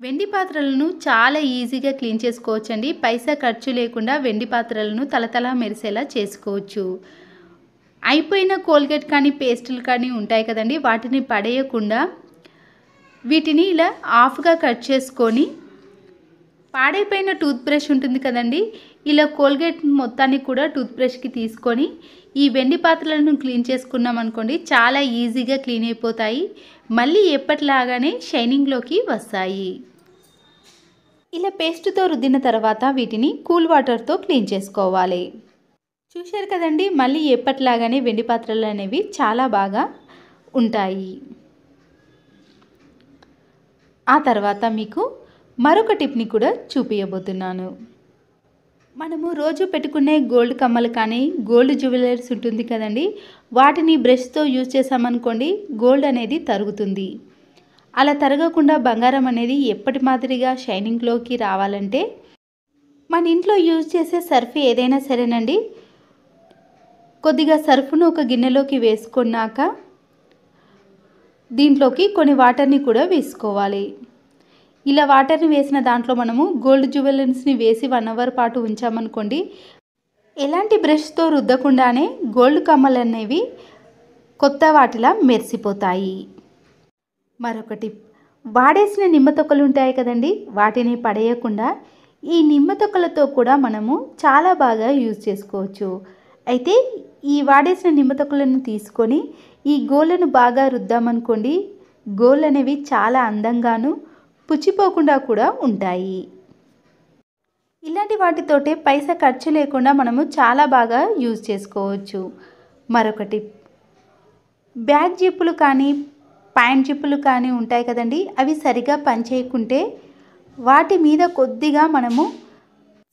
వెండి పాత్రలను చాలా ఈజీగా క్లీన్ చేసుకోవచ్చండి. పైసా ఖర్చు లేకుండా వెండి పాత్రలను తళతళ మెరిసేలా చేసుకోవచ్చు. అయిపోయిన కోల్గేట్ కానీ, పేస్టులు కానీ ఉంటాయి కదండీ! వాటిని పడేయకుండా వీటిని ఇలా హాఫ్‌గా కట్ చేసుకొని పాడైపోయిన టూత్ బ్రష్ ఉంటుంది కదండీ! ఇలా కోల్గేట్ మొత్తాన్ని కూడా టూత్ బ్రష్‌కి తీసుకొని ఈ వెండి పాత్రలను క్లీన్ చేసుకున్నామనుకోండి చాలా ఈజీగా క్లీన్ అయిపోతాయి. మళ్ళీ ఎప్పటిలాగానే షైనింగ్‌లోకి వస్తాయి. ఇలా పేస్ట్‌తో రుద్దిన తర్వాత వీటిని కూల్ వాటర్‌తో క్లీన్ చేసుకోవాలి. చూశారు కదండీ! మళ్ళీ ఎప్పటిలాగానే వెండి పాత్రలు అనేవి చాలా బాగా ఉంటాయి. ఆ తర్వాత మీకు మరొక టిప్‌ని కూడా చూపియబోతున్నాను. మనము రోజు పెట్టుకునే గోల్డ్ కమ్మలు కానీ, గోల్డ్ జ్యువెలరీస్ ఉంటుంది కదండీ! వాటిని బ్రష్‌తో యూజ్ చేసామనుకోండి గోల్డ్ అనేది తరుగుతుంది. అలా తరగకుండా బంగారం అనేది ఎప్పటి మాదిరిగా షైనింగ్‌లోకి రావాలంటే మన ఇంట్లో యూజ్ చేసే సర్ఫ్ ఏదైనా సరేనండి. కొద్దిగా సర్ఫ్‌ను ఒక గిన్నెలోకి వేసుకున్నాక దీంట్లోకి కొన్ని వాటర్‌ని కూడా వేసుకోవాలి. ఇలా వాటర్‌ని వేసిన దాంట్లో మనము గోల్డ్ జ్యువెలరీస్‌ని వేసి 1 అవర్ పాటు ఉంచామనుకోండి ఎలాంటి బ్రష్‌తో రుద్దకుండానే గోల్డ్ కమ్మలనేవి కొత్త వాటిలా మెరిసిపోతాయి. మరొక టిప్, వాడేసిన నిమ్మ తొక్కలు ఉంటాయి కదండీ! వాటిని పడేయకుండా ఈ నిమ్మ తొక్కలతో కూడా మనము చాలా బాగా యూజ్ చేసుకోవచ్చు. అయితే ఈ వాడేసిన నిమ్మ తొక్కలను తీసుకొని ఈ గోళ్ళను బాగా రుద్దామనుకోండి గోళ్ళు అనేవి చాలా అందంగాను పుచ్చిపోకుండా కూడా ఉంటాయి. ఇలాంటి వాటితోటే పైసా ఖర్చు లేకుండా మనము చాలా బాగా యూజ్ చేసుకోవచ్చు. మరొక టిప్, బ్యాక్ జిప్పులు కానీ, ప్యాంట్ జిప్పులు కానీ ఉంటాయి కదండీ! అవి సరిగా పనిచేయకుంటే వాటి మీద కొద్దిగా మనము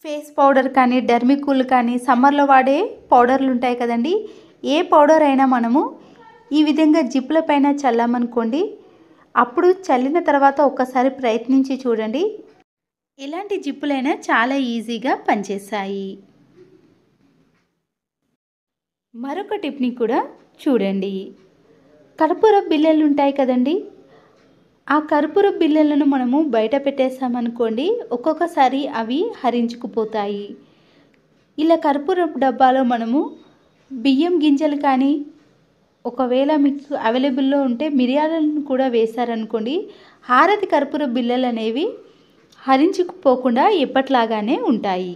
ఫేస్ పౌడర్ కానీ, డర్మికూల్ కానీ, సమ్మర్‌లో వాడే పౌడర్లు ఉంటాయి కదండీ! ఏ పౌడర్ అయినా మనము ఈ విధంగా జిప్పుల పైన చల్లామనుకోండి అప్పుడు చల్లిన తర్వాత ఒక్కసారి ప్రయత్నించి చూడండి. ఎలాంటి జిప్పులైనా చాలా ఈజీగా పనిచేస్తాయి. మరొక టిప్‌ని కూడా చూడండి. కర్పూర బిళ్ళలు ఉంటాయి కదండీ! ఆ కర్పూర బిళ్ళలను మనము బయట పెట్టేసామనుకోండి ఒక్కొక్కసారి అవి హరించుకుపోతాయి. ఇలా కర్పూరపు డబ్బాలో మనము బియ్యం గింజలు కానీ ఒకవేళ మీకు అవైలబుల్‌లో ఉంటే మిరియాలను కూడా వేశారనుకోండి హారతి కర్పూర బిళ్ళలు అనేవి హరించుకుపోకుండా ఎప్పటిలాగానే ఉంటాయి.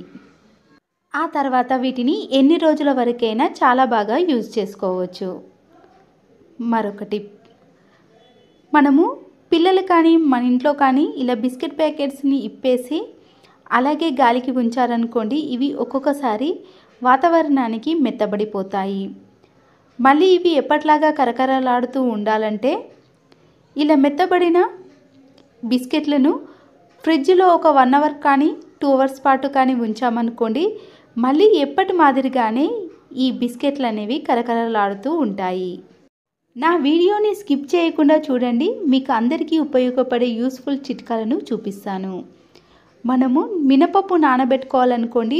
ఆ తర్వాత వీటిని ఎన్ని రోజుల వరకైనా చాలా బాగా యూజ్ చేసుకోవచ్చు. మరొక టిప్, మనము పిల్లలు కానీ మన ఇంట్లో కానీ ఇలా బిస్కెట్ ప్యాకెట్స్‌ని ఇప్పేసి అలాగే గాలికి ఉంచారనుకోండి ఇవి ఒక్కొక్కసారి వాతావరణానికి మెత్తబడిపోతాయి. మళ్ళీ ఇవి ఎప్పటిలాగా కరకరలాడుతూ ఉండాలంటే ఇలా మెత్తబడిన బిస్కెట్లను ఫ్రిడ్జ్‌లో ఒక 1 అవర్ కానీ 2 అవర్స్ పాటు కానీ ఉంచామనుకోండి మళ్ళీ ఎప్పటి మాదిరిగానే ఈ బిస్కెట్లు అనేవి కరకరలాడుతూ ఉంటాయి. నా వీడియోని స్కిప్ చేయకుండా చూడండి. మీకు అందరికీ ఉపయోగపడే యూస్ఫుల్ చిట్కాలను చూపిస్తాను. మనము మినపప్పు నానబెట్టుకోవాలనుకోండి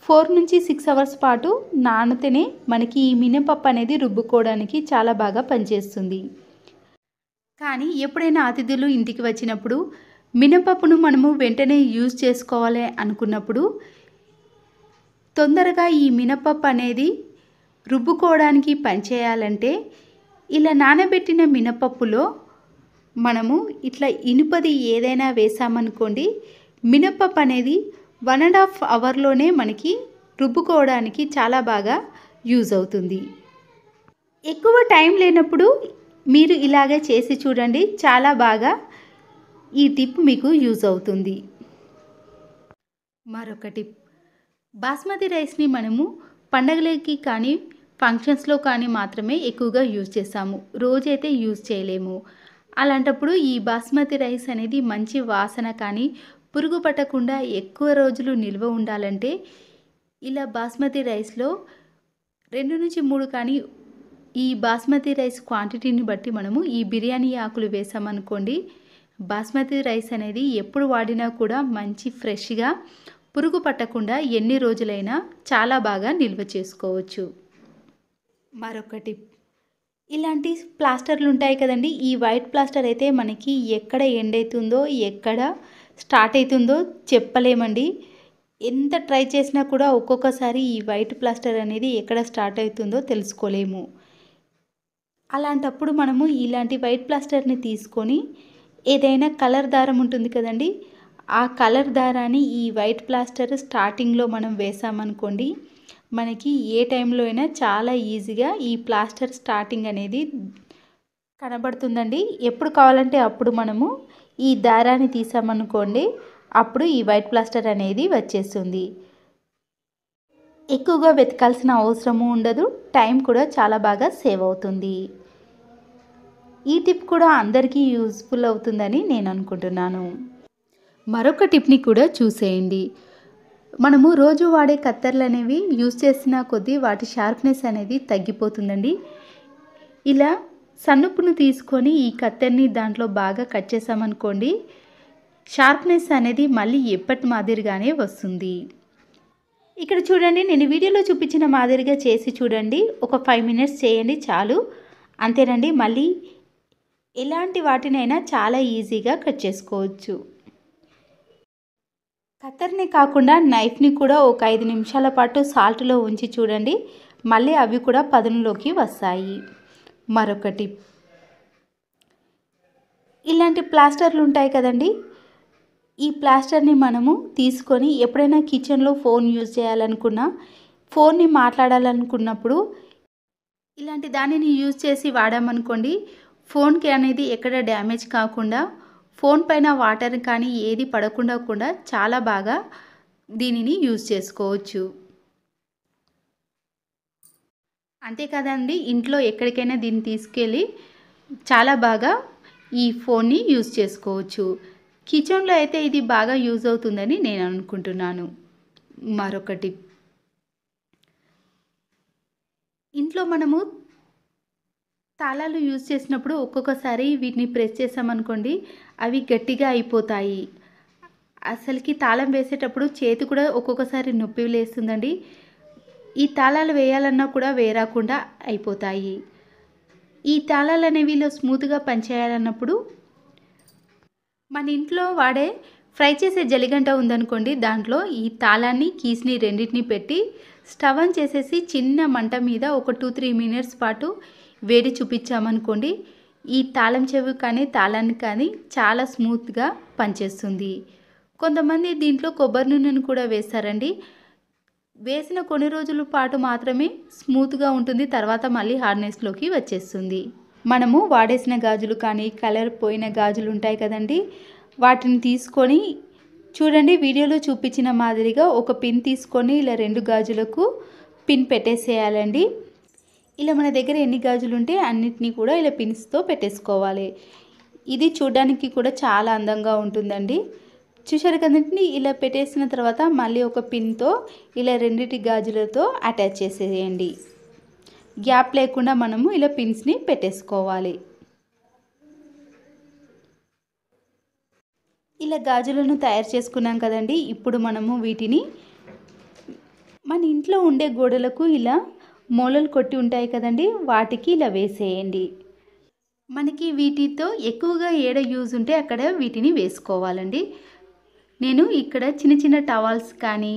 4 నుంచి 6 అవర్స్ పాటు నానితేనే మనకి ఈ మినపప్పు అనేది రుబ్బుకోవడానికి చాలా బాగా పనిచేస్తుంది. కానీ ఎప్పుడైనా అతిథులు ఇంటికి వచ్చినప్పుడు మినపప్పును మనము వెంటనే యూజ్ చేసుకోవాలి అనుకున్నప్పుడు తొందరగా ఈ మినపప్పు అనేది రుబ్బుకోవడానికి పనిచేయాలంటే ఇలా నానబెట్టిన మినపప్పులో మనము ఇట్లా ఇనుపది ఏదైనా వేసామనుకోండి మినపప్పు అనేది 1.5 అవర్లోనే మనకి రుబ్బుకోవడానికి చాలా బాగా యూజ్ అవుతుంది. ఎక్కువ టైం లేనప్పుడు మీరు ఇలాగే చేసి చూడండి చాలా బాగా ఈ టిప్ మీకు యూజ్ అవుతుంది. మరొక టిప్, బాస్మతి రైస్‌ని మనము పండగలకి కానీ ఫంక్షన్స్‌లో కానీ మాత్రమే ఎక్కువగా యూజ్ చేస్తాము. రోజైతే యూజ్ చేయలేము. అలాంటప్పుడు ఈ బాస్మతి రైస్ అనేది మంచి వాసన కానీ పురుగు పట్టకుండా ఎక్కువ రోజులు నిల్వ ఉండాలంటే ఇలా బాస్మతి రైస్‌లో 2 నుంచి 3 కానీ ఈ బాస్మతి రైస్ క్వాంటిటీని బట్టి మనము ఈ బిర్యానీ ఆకులు వేసామనుకోండి బాస్మతి రైస్ అనేది ఎప్పుడు వాడినా కూడా మంచి ఫ్రెష్‌గా పురుగు పట్టకుండా ఎన్ని రోజులైనా చాలా బాగా నిల్వ చేసుకోవచ్చు. మరొక టిప్, ఇలాంటి ప్లాస్టర్లు ఉంటాయి కదండి, ఈ వైట్ ప్లాస్టర్ అయితే మనకి ఎక్కడ ఎండ్ అవుతుందో ఎక్కడ స్టార్ట్ అవుతుందో చెప్పలేమండి. ఎంత ట్రై చేసినా కూడా ఒక్కొక్కసారి ఈ వైట్ ప్లాస్టర్ అనేది ఎక్కడ స్టార్ట్ అవుతుందో తెలుసుకోలేము. అలాంటప్పుడు మనము ఇలాంటి వైట్ ప్లాస్టర్ని తీసుకొని ఏదైనా కలర్ దారం ఉంటుంది కదండి, ఆ కలర్ దారాన్ని ఈ వైట్ ప్లాస్టర్ స్టార్టింగ్లో మనం వేసామనుకోండి, మనకి ఏ టైంలో అయినా చాలా ఈజీగా ఈ ప్లాస్టర్ స్టార్టింగ్ అనేది కనబడుతుందండి. ఎప్పుడు కావాలంటే అప్పుడు మనము ఈ దారాన్ని తీసామనుకోండి, అప్పుడు ఈ వైట్ ప్లాస్టర్ అనేది వచ్చేస్తుంది. ఎక్కువగా వెతకాల్సిన అవసరము ఉండదు, టైం కూడా చాలా బాగా సేవ్ అవుతుంది. ఈ టిప్ కూడా అందరికీ యూస్ఫుల్ అవుతుందని నేను అనుకుంటున్నాను. మరొక టిప్ని కూడా చూసేయండి. మనము రోజు వాడే కత్తెరలు అనేవి యూజ్ చేసిన కొద్దీ వాటి షార్ప్నెస్ అనేది తగ్గిపోతుందండి. ఇలా సన్నుపును తీసుకొని ఈ కత్తెరని దాంట్లో బాగా కట్ చేసామనుకోండి, షార్ప్నెస్ అనేది మళ్ళీ ఎప్పటి మాదిరిగానే వస్తుంది. ఇక్కడ చూడండి, నేను వీడియోలో చూపించిన మాదిరిగా చేసి చూడండి. ఒక 5 మినిట్స్ చేయండి చాలు. అంతేనండి, మళ్ళీ ఎలాంటి వాటినైనా చాలా ఈజీగా కట్ చేసుకోవచ్చు. కత్తెరని కాకుండా నైఫ్ని కూడా ఒక 5 నిమిషాల పాటు సాల్ట్లో ఉంచి చూడండి, మళ్ళీ అవి కూడా పదునులోకి వస్తాయి. మరొక టిప్, ఇలాంటి ప్లాస్టర్లు ఉంటాయి కదండి, ఈ ప్లాస్టర్ని మనము తీసుకొని ఎప్పుడైనా కిచెన్లో ఫోన్ యూజ్ చేయాలనుకున్నా, ఫోన్ని మాట్లాడాలనుకున్నప్పుడు ఇలాంటి దానిని యూజ్ చేసి వాడామనుకోండి, ఫోన్కి అనేది ఎక్కడ డ్యామేజ్ కాకుండా, ఫోన్ పైన వాటర్ కానీ ఏది పడకుండా కూడా చాలా బాగా దీనిని యూజ్ చేసుకోవచ్చు. అంతేకాదండి, ఇంట్లో ఎక్కడికైనా దీన్ని తీసుకెళ్ళి చాలా బాగా ఈ ఫోన్ని యూజ్ చేసుకోవచ్చు. కిచెన్లో అయితే ఇది బాగా యూజ్ అవుతుందని నేను అనుకుంటున్నాను. మరొక టిప్, ఇంట్లో మనము తాళాలు యూజ్ చేసినప్పుడు ఒక్కొక్కసారి వీటిని ప్రెస్ చేసామనుకోండి, అవి గట్టిగా అయిపోతాయి. అసలుకి తాళం వేసేటప్పుడు చేతి కూడా ఒక్కొక్కసారి నొప్పి లేస్తుందండి. ఈ తాళాలు వేయాలన్నా కూడా వేయరాకుండా అయిపోతాయి. ఈ తాళాలు అనేవి ఇలా స్మూత్గా పనిచేయాలన్నప్పుడు మన ఇంట్లో వాడే ఫ్రై చేసే జలిగంట ఉందనుకోండి, దాంట్లో ఈ తాళాన్ని కీస్ని రెండింటిని పెట్టి స్టవ్ ఆన్ చేసేసి చిన్న మంట మీద ఒక 2-3 మినిట్స్ పాటు వేడి చూపించామనుకోండి, ఈ తాళం చెవి కానీ తాళాన్ని కానీ చాలా స్మూత్గా పనిచేస్తుంది. కొంతమంది దీంట్లో కొబ్బరి నూనెను కూడా వేస్తారండి. వేసిన కొన్ని రోజుల పాటు మాత్రమే స్మూత్గా ఉంటుంది, తర్వాత మళ్ళీ హార్డ్నెస్లోకి వచ్చేస్తుంది. మనము వాడేసిన గాజులు కానీ కలర్ పోయిన గాజులు ఉంటాయి కదండి, వాటిని తీసుకొని చూడండి, వీడియోలో చూపించిన మాదిరిగా ఒక పిన్ తీసుకొని ఇలా 2 గాజులకు పిన్ పెట్టేసేయాలండి. ఇలా మన దగ్గర ఎన్ని గాజులు ఉంటే అన్నిటినీ కూడా ఇలా పిన్స్తో పెట్టేసుకోవాలి. ఇది చూడడానికి కూడా చాలా అందంగా ఉంటుందండి. చూశారు కదండి, ఇలా పెట్టేసిన తర్వాత మళ్ళీ ఒక పిన్తో ఇలా 2 గాజులతో అటాచ్ చేసేయండి. గ్యాప్ లేకుండా మనము ఇలా పిన్స్ని పెట్టేసుకోవాలి. ఇలా గాజులను తయారు చేసుకున్నాం కదండి, ఇప్పుడు మనము వీటిని మన ఇంట్లో ఉండే గోడలకు ఇలా మూలలు కొట్టి ఉంటాయి కదండి, వాటికి ఇలా వేసేయండి. మనకి వీటితో ఎక్కువగా ఏడ యూజ్ ఉంటే అక్కడ వీటిని వేసుకోవాలండి. నేను ఇక్కడ చిన్న చిన్న టవల్స్ కానీ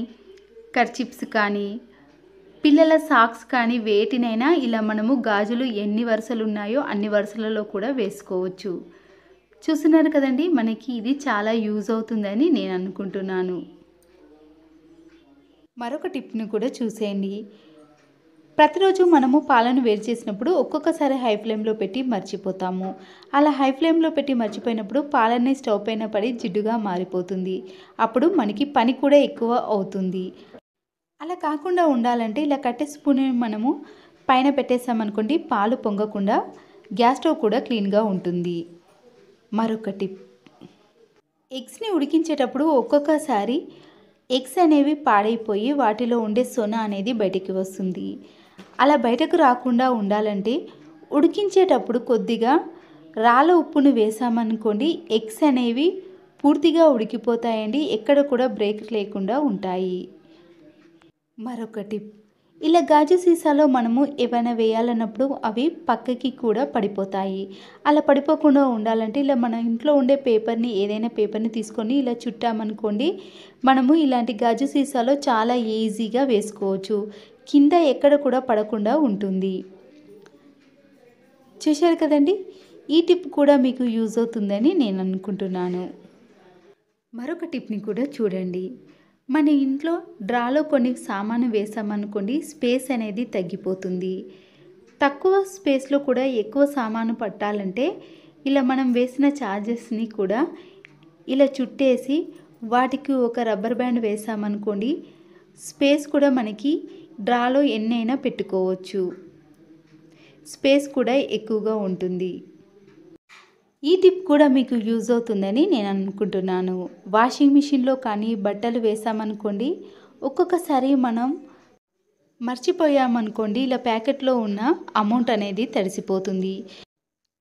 కర్చిప్స్ కానీ పిల్లల సాక్స్ కానీ వేటినైనా ఇలా మనము గాజులు ఎన్ని వరుసలు ఉన్నాయో అన్ని వరుసలలో కూడా వేసుకోవచ్చు. చూస్తున్నారు కదండి, మనకి ఇది చాలా యూజ్ అవుతుందని నేను అనుకుంటున్నాను. మరొక టిప్ను కూడా చూసేయండి. ప్రతిరోజు మనము పాలను వేడి చేసినప్పుడు ఒక్కొక్కసారి హై ఫ్లేమ్లో పెట్టి మర్చిపోతాము. అలా హై ఫ్లేమ్లో పెట్టి మర్చిపోయినప్పుడు పాలన్నీ స్టవ్ పైన పడి జిడ్డుగా మారిపోతుంది. అప్పుడు మనకి పని కూడా ఎక్కువ అవుతుంది. అలా కాకుండా ఉండాలంటే ఇలా కట్టె స్పూన్ మనము పైన పెట్టేసామనుకోండి, పాలు పొంగకుండా గ్యాస్ స్టవ్ కూడా క్లీన్గా ఉంటుంది. మరొక టిప్, ఎగ్స్ని ఉడికించేటప్పుడు ఒక్కొక్కసారి ఎగ్స్ అనేవి పాడైపోయి వాటిలో ఉండే సొన అనేది బయటికి వస్తుంది. అలా బయటకు రాకుండా ఉండాలంటే ఉడికించేటప్పుడు కొద్దిగా రాళ్ళ ఉప్పును వేసామనుకోండి, ఎగ్స్ అనేవి పూర్తిగా ఉడికిపోతాయండి, ఎక్కడ కూడా బ్రేక్ లేకుండా ఉంటాయి. మరొక టిప్, ఇలా గాజు సీసాలో మనము ఏవైనా వేయాలన్నప్పుడు అవి పక్కకి కూడా పడిపోతాయి. అలా పడిపోకుండా ఉండాలంటే ఇలా మన ఇంట్లో ఉండే పేపర్‌ని ఏదైనా పేపర్‌ని తీసుకొని ఇలా చుట్టామనుకోండి, మనము ఇలాంటి గాజు సీసాలో చాలా ఈజీగా వేసుకోవచ్చు. కింద ఎక్కడ కూడా పడకుండా ఉంటుంది. చూశారు కదండీ! ఈ టిప్ కూడా మీకు యూజ్ అవుతుందని నేను అనుకుంటున్నాను. మరొక టిప్‌ని కూడా చూడండి. మన ఇంట్లో డ్రాలో కొన్ని సామాను వేసామనుకోండి, స్పేస్ అనేది తగ్గిపోతుంది. తక్కువ స్పేస్‌లో కూడా ఎక్కువ సామాను పట్టాలంటే ఇలా మనం వేసిన చార్జెస్‌ని కూడా ఇలా చుట్టేసి వాటికి ఒక రబ్బర్ బ్యాండ్ వేసామనుకోండి, స్పేస్ కూడా మనకి డ్రాలో ఎన్నైనా పెట్టుకోవచ్చు. స్పేస్ కూడా ఎక్కువగా ఉంటుంది. ఈ టిప్ కూడా మీకు యూజ్ అవుతుందని నేను అనుకుంటున్నాను. వాషింగ్ మిషన్‌లో కానీ బట్టలు వేసామనుకోండి, ఒక్కొక్కసారి మనం మర్చిపోయామనుకోండి ఇలా ప్యాకెట్‌లో ఉన్న అమౌంట్ అనేది తడిసిపోతుంది.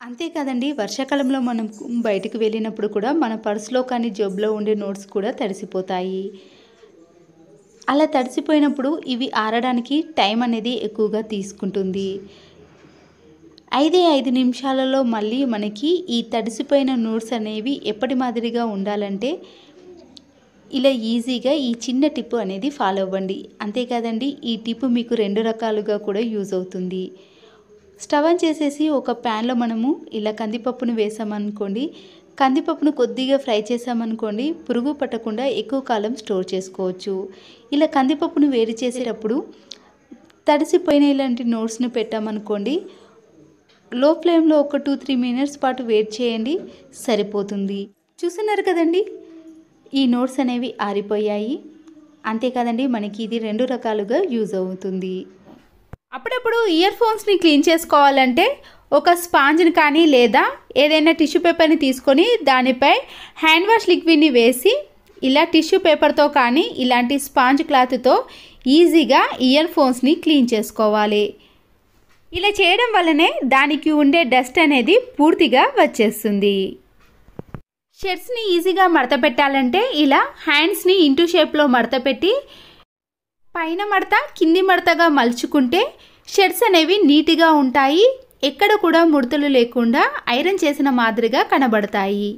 అంతే కదండీ! వర్షాకాలంలో మనం బయటకు వెళ్ళినప్పుడు కూడా మన పర్స్‌లో కానీ జేబులో ఉండే నోట్స్ కూడా తడిసిపోతాయి. అలా తడిసిపోయినప్పుడు ఇవి ఆరడానికి టైం అనేది ఎక్కువగా తీసుకుంటుంది. 5 నిమిషాలలో మళ్ళీ మనకి ఈ తడిసిపోయిన నోట్స్ అనేవి ఎప్పటి మాదిరిగా ఉండాలంటే ఇలా ఈజీగా ఈ చిన్న టిప్ అనేది ఫాలో అవ్వండి. అంతే కదండీ! ఈ టిప్ మీకు 2 రకాలుగా కూడా యూజ్ అవుతుంది. స్టవ్ ఆన్ చేసేసి ఒక ప్యాన్‌లో మనము ఇలా కందిపప్పును వేసామనుకోండి, కందిపప్పును కొద్దిగా ఫ్రై చేసామనుకోండి, పురుగు పట్టకుండా ఎక్కువ కాలం స్టోర్ చేసుకోవచ్చు. ఇలా కందిపప్పును వేడి చేసేటప్పుడు తడిసిపోయిన ఇలాంటి నోట్స్‌ని పెట్టామనుకోండి, లో ఫ్లేమ్‌లో ఒక 2-3 మినిట్స్ పాటు వెయిట్ చేయండి, సరిపోతుంది. చూస్తున్నారు కదండీ! ఈ నోట్స్ అనేవి ఆరిపోయాయి. అంతే కదండీ! మనకి ఇది 2 రకాలుగా యూజ్ అవుతుంది. అప్పుడప్పుడు ఇయర్ ఫోన్స్‌ని క్లీన్ చేసుకోవాలంటే ఒక స్పాంజ్‌ని కానీ లేదా ఏదైనా టిష్యూ పేపర్‌ని తీసుకొని దానిపై హ్యాండ్ వాష్ లిక్విడ్‌ని వేసి ఇలా టిష్యూ పేపర్‌తో కానీ ఇలాంటి స్పాంజ్ క్లాత్‌తో ఈజీగా ఇయర్ ఫోన్స్‌ని క్లీన్ చేసుకోవాలి. ఇలా చేయడం వల్లనే దానికి ఉండే డస్ట్ అనేది పూర్తిగా వచ్చేస్తుంది. షర్ట్స్‌ని ఈజీగా మడత పెట్టాలంటే ఇలా హ్యాండ్స్‌ని ఇంటూ షేప్‌లో మడత పెట్టి పైన మడత కింది మడతగా మలుచుకుంటే షర్ట్స్ అనేవి నీట్‌గా ఉంటాయి. ఎక్కడ కూడా ముడతలు లేకుండా ఐరన్ చేసిన మాదిరిగా కనబడతాయి.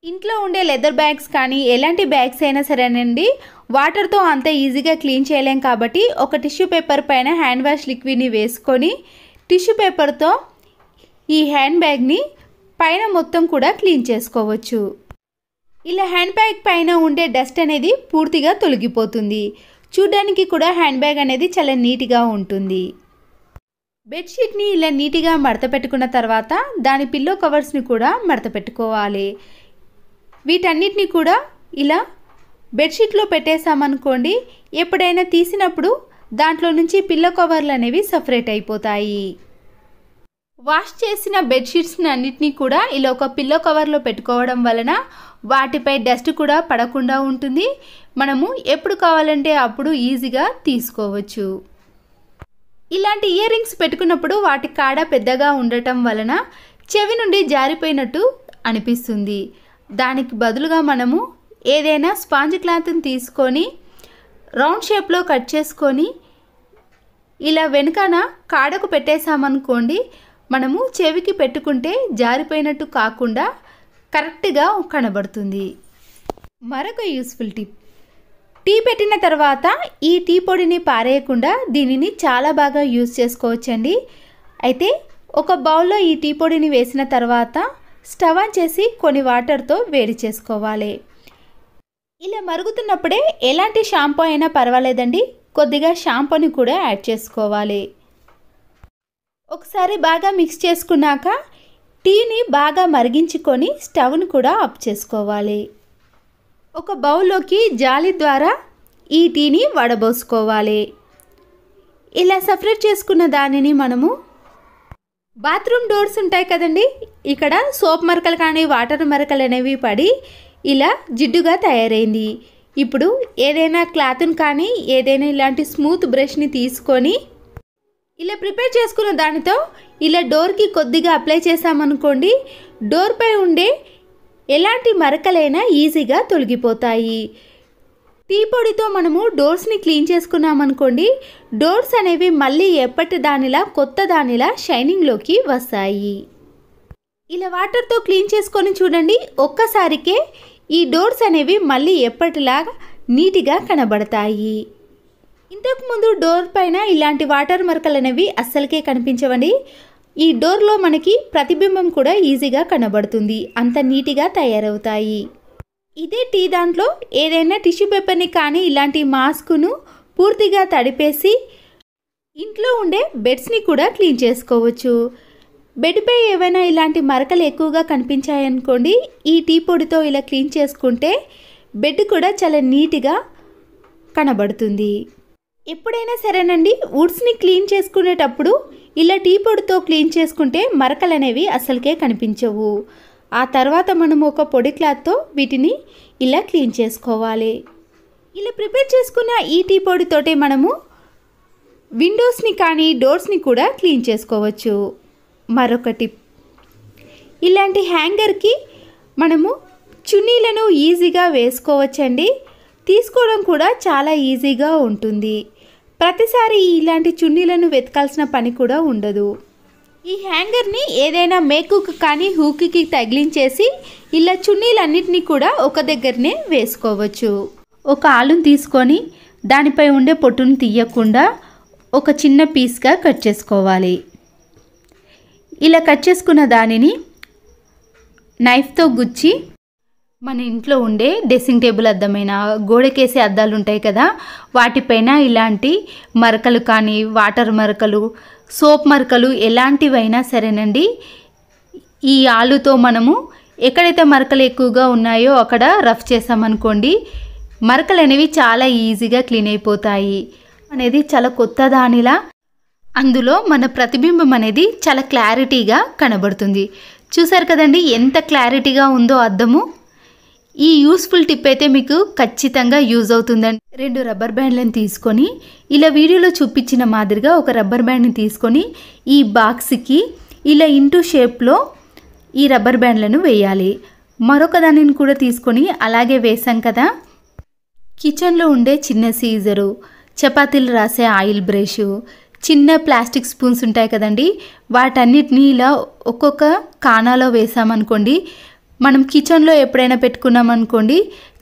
ఇంట్లో ఉండే లెదర్ బ్యాగ్స్ కానీ ఎలాంటి బ్యాగ్స్ అయినా సరేనండి, వాటర్తో అంత ఈజీగా క్లీన్ చేయలేం కాబట్టి ఒక టిష్యూ పేపర్ పైన హ్యాండ్ వాష్ లిక్విడ్‌ని వేసుకొని టిష్యూ పేపర్తో ఈ హ్యాండ్ బ్యాగ్‌ని పైన మొత్తం కూడా క్లీన్ చేసుకోవచ్చు. ఇలా హ్యాండ్ బ్యాగ్ పైన ఉండే డస్ట్ అనేది పూర్తిగా తొలగిపోతుంది. చూడడానికి కూడా హ్యాండ్ బ్యాగ్ అనేది చాలా నీట్‌గా ఉంటుంది. బెడ్షీట్‌ని ఇలా నీట్‌గా మడత పెట్టుకున్న తర్వాత దాని పిల్లో కవర్స్‌ని కూడా మడత పెట్టుకోవాలి. వీటన్నిటిని కూడా ఇలా బెడ్షీట్లో పెట్టేసామనుకోండి, ఎప్పుడైనా తీసినప్పుడు దాంట్లో నుంచి పిల్లో కవర్లు అనేవి సపరేట్ అయిపోతాయి. వాష్ చేసిన బెడ్షీట్స్ని అన్నిటినీ కూడా ఇలా ఒక పిల్లో కవర్లో పెట్టుకోవడం వలన వాటిపై డస్ట్ కూడా పడకుండా ఉంటుంది. మనము ఎప్పుడు కావాలంటే అప్పుడు ఈజీగా తీసుకోవచ్చు. ఇలాంటి ఇయర్ రింగ్స్ పెట్టుకున్నప్పుడు వాటి కాడ పెద్దగా ఉండటం వలన చెవి నుండి జారిపోయినట్టు అనిపిస్తుంది. దానికి బదులుగా మనము ఏదైనా స్పాంజ్ క్లాత్ని తీసుకొని రౌండ్ షేప్లో కట్ చేసుకొని ఇలా వెనుకన కాడకు పెట్టేసామనుకోండి, మనము చెవికి పెట్టుకుంటే జారిపోయినట్టు కాకుండా కరెక్ట్గా కనబడుతుంది. మరొక యూస్ఫుల్ టిప్, టీ పెట్టిన తర్వాత ఈ టీ పొడిని పారేయకుండా దీనిని చాలా బాగా యూజ్ చేసుకోవచ్చండి. అయితే ఒక బౌల్లో ఈ టీ పొడిని వేసిన తర్వాత స్టవ్ ఆన్ చేసి కొన్ని వాటర్తో వేడి చేసుకోవాలి. ఇలా మరుగుతున్నప్పుడే ఎలాంటి షాంపూ అయినా పర్వాలేదండి, కొద్దిగా షాంపూని కూడా యాడ్ చేసుకోవాలి. ఒకసారి బాగా మిక్స్ చేసుకున్నాక టీని బాగా మరిగించుకొని స్టవ్ను కూడా ఆఫ్ చేసుకోవాలి. ఒక బౌల్లోకి జాలి ద్వారా ఈ టీని వడబోసుకోవాలి. ఇలా సపరేట్ చేసుకున్న దానిని మనము బాత్రూమ్ డోర్స్ ఉంటాయి కదండి, ఇక్కడ సోప్ మరకలు కానీ వాటర్ మరకలు అనేవి పడి ఇలా జిడ్డుగా తయారైంది. ఇప్పుడు ఏదైనా క్లాత్ని కానీ ఏదైనా ఇలాంటి స్మూత్ బ్రష్ని తీసుకొని ఇలా ప్రిపేర్ చేసుకున్న దానితో ఇలా డోర్కి కొద్దిగా అప్లై చేసామనుకోండి, డోర్పై ఉండే ఎలాంటి మరకలైనా ఈజీగా తొలగిపోతాయి. టీ పొడితో మనము డోర్స్ని క్లీన్ చేసుకున్నామనుకోండి, డోర్స్ అనేవి మళ్ళీ ఎప్పటి దానిలా కొత్త దానిలా షైనింగ్లోకి వస్తాయి. ఇలా వాటర్తో క్లీన్ చేసుకొని చూడండి, ఒక్కసారికే ఈ డోర్స్ అనేవి మళ్ళీ ఎప్పటిలాగా నీట్గా కనబడతాయి. ఇంతకుముందు డోర్ పైన ఇలాంటి వాటర్ మరకలు అనేవి అస్సలకే కనిపించవండి. ఈ డోర్లో మనకి ప్రతిబింబం కూడా ఈజీగా కనబడుతుంది, అంత నీట్గా తయారవుతాయి. ఇదే టీ దాంట్లో ఏదైనా టిష్యూ పేపర్ని కానీ ఇలాంటి మాస్కును పూర్తిగా తడిపేసి ఇంట్లో ఉండే బెడ్స్ని కూడా క్లీన్ చేసుకోవచ్చు. బెడ్పై ఏవైనా ఇలాంటి మరకలు ఎక్కువగా కనిపించాయనుకోండి, ఈ టీ పొడితో ఇలా క్లీన్ చేసుకుంటే బెడ్ కూడా చాలా నీట్గా కనబడుతుంది. ఎప్పుడైనా సరేనండి, వుడ్స్ని క్లీన్ చేసుకునేటప్పుడు ఇలా టీ పొడితో క్లీన్ చేసుకుంటే మరకలు అనేవి అసలుకే కనిపించవు. ఆ తర్వాత మనం ఒక పొడి క్లాత్తో వీటిని ఇలా క్లీన్ చేసుకోవాలి. ఇలా ప్రిపేర్ చేసుకున్న ఈ టీ పొడితోటి మనము విండోస్ని కానీ డోర్స్ని కూడా క్లీన్ చేసుకోవచ్చు. మరొక టిప్, ఇలాంటి హ్యాంగర్కి మనము చున్నీలను ఈజీగా వేసుకోవచ్చండి. తీసుకోవడం కూడా చాలా ఈజీగా ఉంటుంది. ప్రతిసారి ఇలాంటి చున్నీలను వెతకాల్సిన పని కూడా ఉండదు. ఈ హ్యాంగర్ని ఏదైనా మేకుకు కానీ హూక్కి తగిలించేసి ఇలా చున్నీలన్నిటినీ కూడా ఒక దగ్గరనే వేసుకోవచ్చు. ఒక ఆలుని తీసుకొని దానిపై ఉండే పొట్టును తీయకుండా ఒక చిన్న పీస్గా కట్ చేసుకోవాలి. ఇలా కట్ చేసుకున్న దానిని నైఫ్తో గుచ్చి మన ఇంట్లో ఉండే డ్రెస్సింగ్ టేబుల్ అద్దమైన గోడకేసే అద్దాలు ఉంటాయి కదా, వాటిపైన ఇలాంటి మరకలు కానీ వాటర్ మరకలు, సోప్ మరకలు ఎలాంటివైనా సరేనండి, ఈ ఆలుతో మనము ఎక్కడైతే మరకలు ఎక్కువగా ఉన్నాయో అక్కడ రఫ్ చేసామనుకోండి, మరకలు అనేవి చాలా ఈజీగా క్లీన్ అయిపోతాయి. అనేది చాలా కొత్త దానిలా అందులో మన ప్రతిబింబం అనేది చాలా క్లారిటీగా కనబడుతుంది. చూసారు కదండి ఎంత క్లారిటీగా ఉందో అద్దము. ఈ యూస్ఫుల్ టిప్ అయితే మీకు ఖచ్చితంగా యూజ్ అవుతుందండి. 2 రబ్బర్ బ్యాండ్లను తీసుకొని ఇలా వీడియోలో చూపించిన మాదిరిగా ఒక రబ్బర్ బ్యాండ్ని తీసుకొని ఈ బాక్స్కి ఇలా ఇంటూ షేప్లో ఈ రబ్బర్ బ్యాండ్లను వేయాలి. మరొక దానిని కూడా తీసుకొని అలాగే వేసాం కదా, కిచెన్లో ఉండే చిన్న సీజరు, చపాతీలు రాసే ఆయిల్ బ్రష్, చిన్న ప్లాస్టిక్ స్పూన్స్ ఉంటాయి కదండి, వాటన్నిటిని ఇలా ఒక్కొక్క కానాలో వేసామనుకోండి, మనం కిచెన్లో ఎప్పుడైనా పెట్టుకున్నామనుకోండి,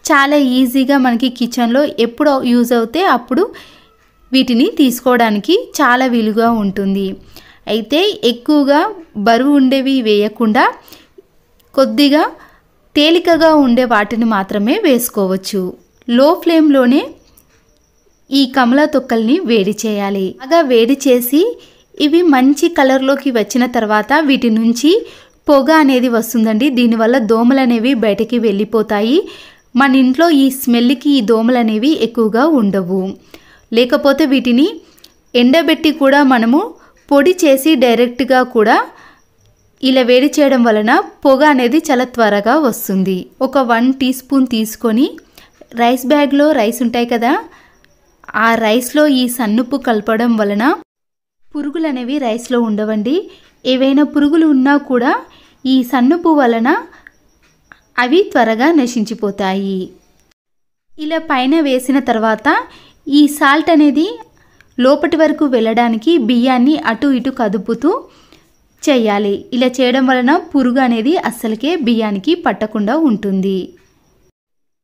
చాలా ఈజీగా మనకి కిచెన్లో ఎప్పుడు యూజ్ అవుతే అప్పుడు వీటిని తీసుకోవడానికి చాలా వీలుగా ఉంటుంది. అయితే ఎక్కువగా బరువు ఉండేవి వేయకుండా కొద్దిగా తేలికగా ఉండే వాటిని మాత్రమే వేసుకోవచ్చు. లో ఫ్లేమ్లోనే ఈ కమలా తొక్కల్ని వేడి చేయాలి. బాగా వేడి చేసి ఇవి మంచి కలర్లోకి వచ్చిన తర్వాత వీటి నుంచి పొగ అనేది వస్తుందండి. దీనివల్ల దోమలు అనేవి బయటికి వెళ్ళిపోతాయి. మన ఇంట్లో ఈ స్మెల్కి ఈ దోమలు అనేవి ఎక్కువగా ఉండవు. లేకపోతే వీటిని ఎండబెట్టి కూడా మనము పొడి చేసి డైరెక్ట్గా కూడా ఇలా వేడి చేయడం వలన పొగ అనేది చాలా త్వరగా వస్తుంది. ఒక 1 టీ స్పూన్ తీసుకొని రైస్ బ్యాగ్లో రైస్ ఉంటాయి కదా, ఆ రైస్లో ఈ సన్నుప్పు కలపడం వలన పురుగులు అనేవి రైస్లో ఉండవండి. ఏవైనా పురుగులు ఉన్నా కూడా ఈ సన్నుప్పు వలన అవి త్వరగా నశించిపోతాయి. ఇలా పైన వేసిన తర్వాత ఈ సాల్ట్ అనేది లోపటి వరకు వెళ్ళడానికి బియ్యాన్ని అటు ఇటు కదుపుతూ చేయాలి. ఇలా చేయడం వలన పురుగు అనేది అస్సలకే బియ్యానికి పట్టకుండా ఉంటుంది.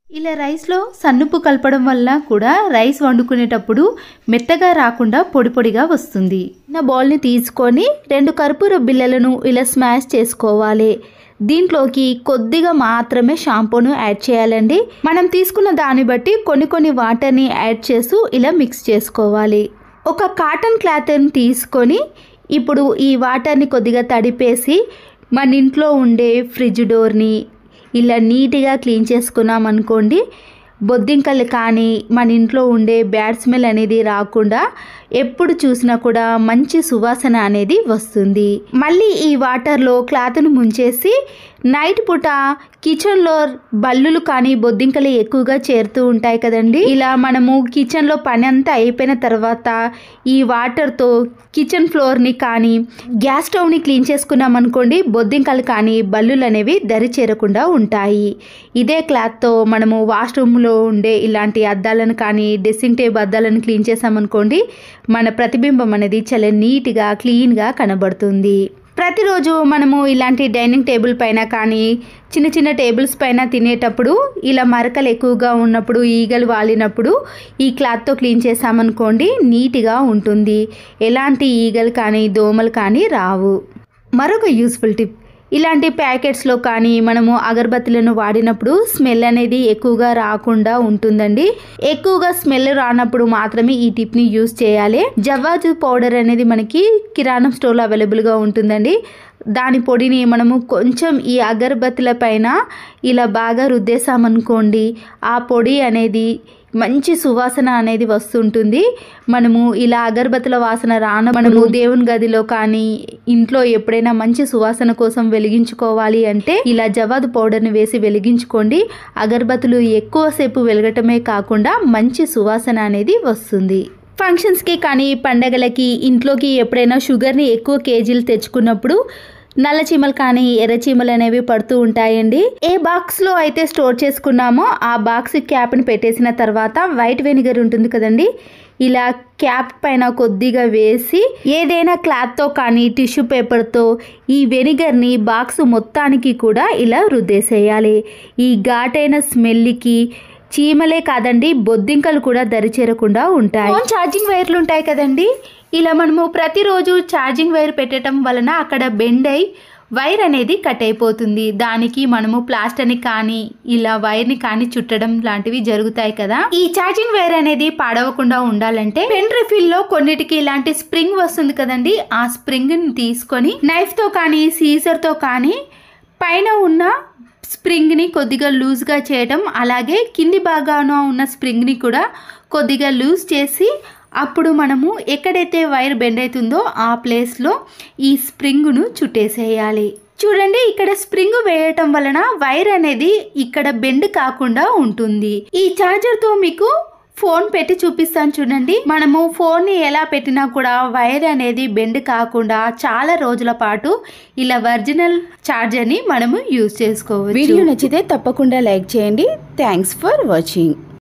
ఇలా రైస్లో సన్నుప్పు కలపడం వల్ల కూడా రైస్ వండుకునేటప్పుడు మెత్తగా రాకుండా పొడి పొడిగా వస్తుంది. నా బౌల్ని తీసుకొని 2 కర్పూర బిళ్ళలను ఇలా స్మాష్ చేసుకోవాలి. దీంట్లోకి కొద్దిగా మాత్రమే షాంపూను యాడ్ చేయాలండి. మనం తీసుకున్న దాన్ని బట్టి కొన్ని వాటర్ని యాడ్ చేస్తూ ఇలా మిక్స్ చేసుకోవాలి. ఒక కాటన్ క్లాత్ని తీసుకొని ఇప్పుడు ఈ వాటర్ని కొద్దిగా తడిపేసి మన ఇంట్లో ఉండే ఫ్రిడ్జ్ డోర్ని ఇలా నీట్గా క్లీన్ చేసుకున్నాం అనుకోండి, బొద్దింకలు కానీ మన ఇంట్లో ఉండే బ్యాడ్ స్మెల్ అనేది రాకుండా ఎప్పుడు చూసినా కూడా మంచి సువాసన అనేది వస్తుంది. మళ్ళీ ఈ వాటర్లో క్లాత్ను ముంచేసి నైట్ పూట కిచెన్లో బల్లులు కానీ బొద్దింకలు ఎక్కువగా చేరుతూ ఉంటాయి కదండి. ఇలా మనము కిచెన్లో పని అంతా అయిపోయిన తర్వాత ఈ వాటర్తో కిచెన్ ఫ్లోర్ని కానీ గ్యాస్ స్టవ్ని క్లీన్ చేసుకున్నాం అనుకోండి, బొద్దింకలు కానీ బల్లులు అనేవి దరి చేరకుండా ఉంటాయి. ఇదే క్లాత్తో మనము వాష్రూమ్లో ఉండే ఇలాంటి అద్దాలను కానీ డ్రెస్సింగ్ టేబుల్ అద్దాలను క్లీన్ చేసామనుకోండి, మన ప్రతిబింబం అనేది చాలా నీట్గా క్లీన్గా కనబడుతుంది. ప్రతిరోజు మనము ఇలాంటి డైనింగ్ టేబుల్ పైన కానీ చిన్న చిన్న టేబుల్స్ పైన తినేటప్పుడు ఇలా మరకలు ఎక్కువగా ఉన్నప్పుడు, ఈగలు వాలినప్పుడు ఈ క్లాత్తో క్లీన్ చేసామనుకోండి నీట్గా ఉంటుంది. ఎలాంటి ఈగలు కానీ దోమలు కానీ రావు. మరొక యూస్ఫుల్ టిప్, ఇలాంటి ప్యాకెట్స్లో కానీ మనము అగరబత్తులను వాడినప్పుడు స్మెల్ అనేది ఎక్కువగా రాకుండా ఉంటుందండి. ఎక్కువగా స్మెల్ రానప్పుడు మాత్రమే ఈ టిప్ని యూజ్ చేయాలి. జవ్వాజు పౌడర్ అనేది మనకి కిరాణం స్టోర్లో అవైలబుల్గా ఉంటుందండి. దాని పొడిని మనము కొంచెం ఈ అగరబత్తుల పైన ఇలా బాగా రుద్దేశామనుకోండి, ఆ పొడి అనేది మంచి సువాసన అనేది వస్తుంటుంది. మనము ఇలా అగరబత్తుల వాసన మనము దేవుని గదిలో కానీ ఇంట్లో ఎప్పుడైనా మంచి సువాసన కోసం వెలిగించుకోవాలి అంటే ఇలా జవాదు పౌడర్ని వేసి వెలిగించుకోండి. అగరబత్తులు ఎక్కువసేపు వెలగటమే కాకుండా మంచి సువాసన అనేది వస్తుంది. ఫంక్షన్స్కి కానీ పండగలకి ఇంట్లోకి ఎప్పుడైనా షుగర్ని ఎక్కువ కేజీలు తెచ్చుకున్నప్పుడు నల్ల చీమలు కానీ ఎర్ర చీమలు అనేవి పడుతూ ఉంటాయండి. ఏ బాక్స్లో అయితే స్టోర్ చేసుకున్నామో ఆ బాక్స్ క్యాప్ని పెట్టేసిన తర్వాత వైట్ వెనిగర్ ఉంటుంది కదండి, ఇలా క్యాప్ పైన కొద్దిగా వేసి ఏదైనా క్లాత్తో కానీ టిష్యూ పేపర్తో ఈ వెనిగర్ని బాక్స్ మొత్తానికి కూడా ఇలా రుద్దేసేయాలి. ఈ ఘాటైన స్మెల్కి చీమలే కాదండి బొద్దింకలు కూడా దరిచేరకుండా ఉంటాయి. ఫోన్ ఛార్జింగ్ వైర్లు ఉంటాయి కదండి, ఇలా మనము ప్రతిరోజు ఛార్జింగ్ వైర్ పెట్టడం వలన అక్కడ బెండ్ అయి వైర్ అనేది కట్ అయిపోతుంది. దానికి మనము ప్లాస్టర్ని కానీ ఇలా వైర్ని కానీ చుట్టడం లాంటివి జరుగుతాయి కదా. ఈ ఛార్జింగ్ వైర్ అనేది పాడవకుండా ఉండాలంటే పెన్ రిఫిల్లో కొన్నిటికి ఇలాంటి స్ప్రింగ్ వస్తుంది కదండి, ఆ స్ప్రింగ్ని తీసుకొని నైఫ్తో కానీ సీజర్తో కానీ పైన ఉన్న స్ప్రింగ్ని కొద్దిగా లూజ్గా చేయడం, అలాగే కింది భాగాన ఉన్న స్ప్రింగ్ని కూడా కొద్దిగా లూజ్ చేసి అప్పుడు మనము ఎక్కడైతే వైర్ బెండ్ అవుతుందో ఆ ప్లేస్లో ఈ స్ప్రింగ్ను చుట్టేసేయాలి. చూడండి, ఇక్కడ స్ప్రింగ్ వేయటం వలన వైర్ అనేది ఇక్కడ బెండ్ కాకుండా ఉంటుంది. ఈ ఛార్జర్తో మీకు ఫోన్ పెట్టి చూపిస్తాను చూడండి. మనము ఫోన్ని ఎలా పెట్టినా కూడా వైర్ అనేది బెండ్ కాకుండా చాలా రోజుల పాటు ఇలా ఒరిజినల్ ఛార్జర్ని మనము యూజ్ చేసుకోవచ్చు. వీడియో నచ్చితే తప్పకుండా లైక్ చేయండి. Thanks for watching.